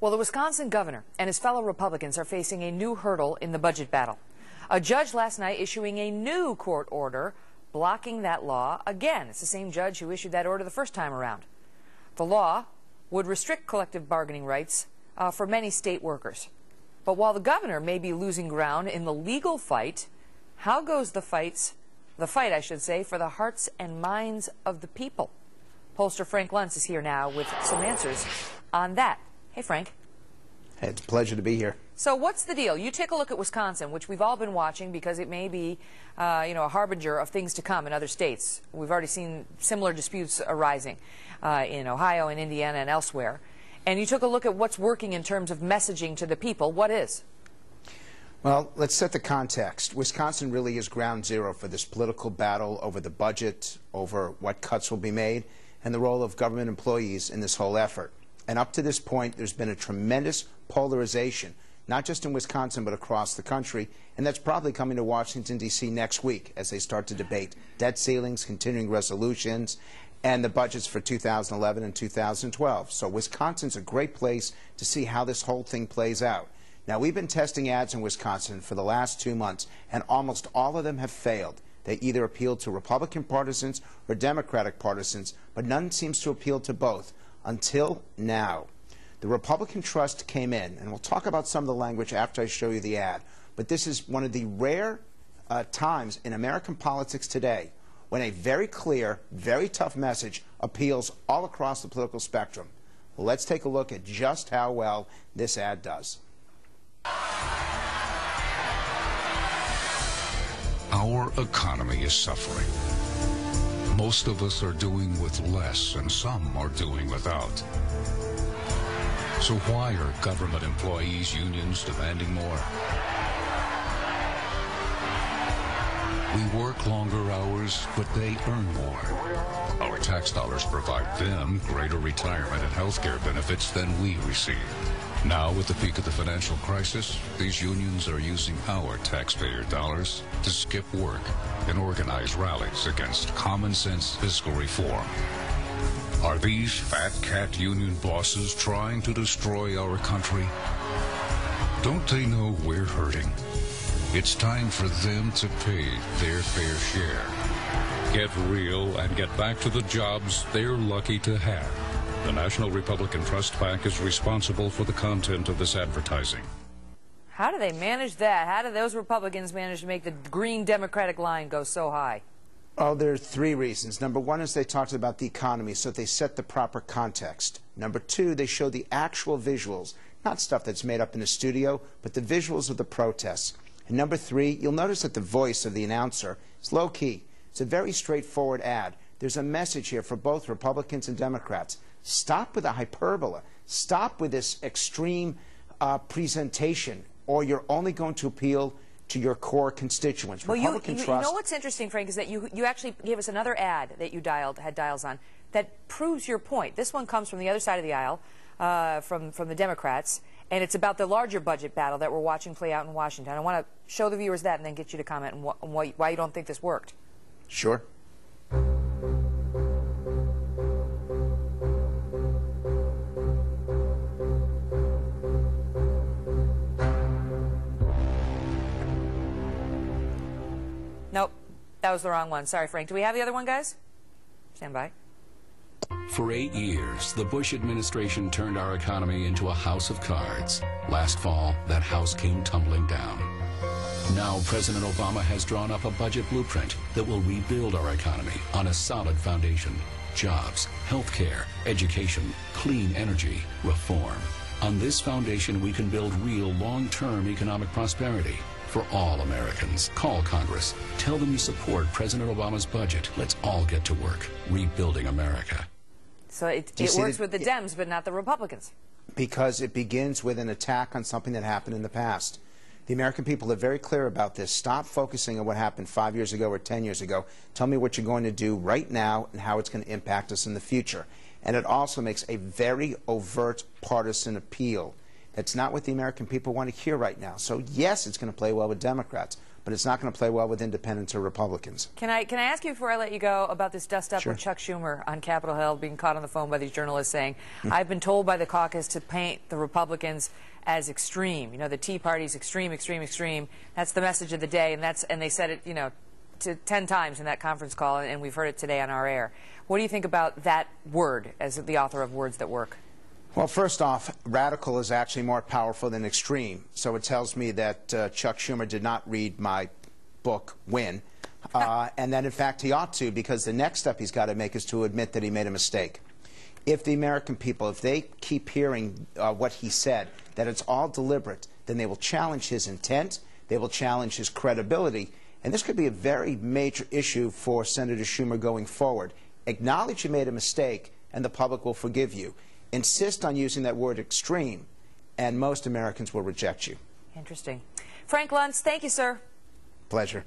Well, the Wisconsin governor and his fellow Republicans are facing a new hurdle in the budget battle. A judge last night issuing a new court order blocking that law again. It's the same judge who issued that order the first time around. The law would restrict collective bargaining rights for many state workers. But while the governor may be losing ground in the legal fight, how goes the fight, I should say, for the hearts and minds of the people? Pollster Frank Luntz is here now with some answers on that. Hey, Frank. Hey, it's a pleasure to be here. So what's the deal? You take a look at Wisconsin, which we've all been watching because it may be, a harbinger of things to come in other states. We've already seen similar disputes arising in Ohio and Indiana and elsewhere. And you took a look at what's working in terms of messaging to the people. What is? Well, let's set the context. Wisconsin really is ground zero for this political battle over the budget, over what cuts will be made, and the role of government employees in this whole effort. And up to this point, there's been a tremendous polarization, not just in Wisconsin, but across the country. And that's probably coming to Washington, D.C. next week as they start to debate debt ceilings, continuing resolutions, and the budgets for 2011 and 2012. So Wisconsin's a great place to see how this whole thing plays out. Now, we've been testing ads in Wisconsin for the last 2 months, and almost all of them have failed. They either appeal to Republican partisans or Democratic partisans, but none seems to appeal to both. Until now. The Republican trust came in, and we'll talk about some of the language after I show you the ad, but this is one of the rare times in American politics today when a very clear, very tough message appeals all across the political spectrum. Well, let's take a look at just how well this ad does. Our economy is suffering. Most of us are doing with less, and some are doing without. So why are government employees' unions demanding more? We work longer hours, but they earn more. Our tax dollars provide them greater retirement and health care benefits than we receive. Now, at the peak of the financial crisis, these unions are using our taxpayer dollars to skip work and organize rallies against common-sense fiscal reform. Are these fat cat union bosses trying to destroy our country? Don't they know we're hurting? It's time for them to pay their fair share. Get real and get back to the jobs they're lucky to have. The National Republican Trust PAC is responsible for the content of this advertising. How do they manage that? How do those Republicans manage to make the green Democratic line go so high? Oh, there are three reasons. Number one is they talked about the economy, so they set the proper context. Number two, they show the actual visuals, not stuff that's made up in a studio, but the visuals of the protests. And number three, you'll notice that the voice of the announcer is low-key. It's a very straightforward ad. There's a message here for both Republicans and Democrats. Stop with the hyperbole. Stop with this extreme presentation, or you're only going to appeal to your core constituents. Well, you know what's interesting, Frank, is that you actually gave us another ad that you had dials on that proves your point. This one comes from the other side of the aisle, from the Democrats, and it's about the larger budget battle that we're watching play out in Washington. I want to show the viewers that and then get you to comment on why you don't think this worked. Sure. Nope, that was the wrong one. Sorry, Frank. Do we have the other one, guys? Stand by. For 8 years, the Bush administration turned our economy into a house of cards. Last fall, that house came tumbling down. Now, President Obama has drawn up a budget blueprint that will rebuild our economy on a solid foundation. Jobs, health care, education, clean energy, reform. On this foundation, we can build real long-term economic prosperity for all Americans. Call Congress. Tell them you support President Obama's budget. Let's all get to work rebuilding America. So it works with the Dems, but not the Republicans. Because it begins with an attack on something that happened in the past. The American people are very clear about this. Stop focusing on what happened 5 years ago or 10 years ago. Tell me what you're going to do right now and how it's going to impact us in the future. And it also makes a very overt partisan appeal. That's not what the American people want to hear right now. So yes, it's going to play well with Democrats, but it's not going to play well with independents or Republicans. Can I ask you before I let you go about this dust-up Sure. with Chuck Schumer on Capitol Hill being caught on the phone by these journalists saying, I've been told by the caucus to paint the Republicans as extreme. You know, the Tea Party's extreme, extreme, extreme. That's the message of the day, and they said it, you know, 10 times in that conference call, and we've heard it today on our air. What do you think about that word as the author of Words That Work? Well, first off, radical is actually more powerful than extreme. So it tells me that Chuck Schumer did not read my book, Win, and that, in fact, he ought to, because the next step he's got to make is to admit that he made a mistake. If the American people, if they keep hearing what he said, that it's all deliberate, then they will challenge his intent, they will challenge his credibility, and this could be a very major issue for Senator Schumer going forward. Acknowledge you made a mistake, and the public will forgive you. Insist on using that word extreme, and most Americans will reject you. Interesting. Frank Luntz, thank you, sir. Pleasure.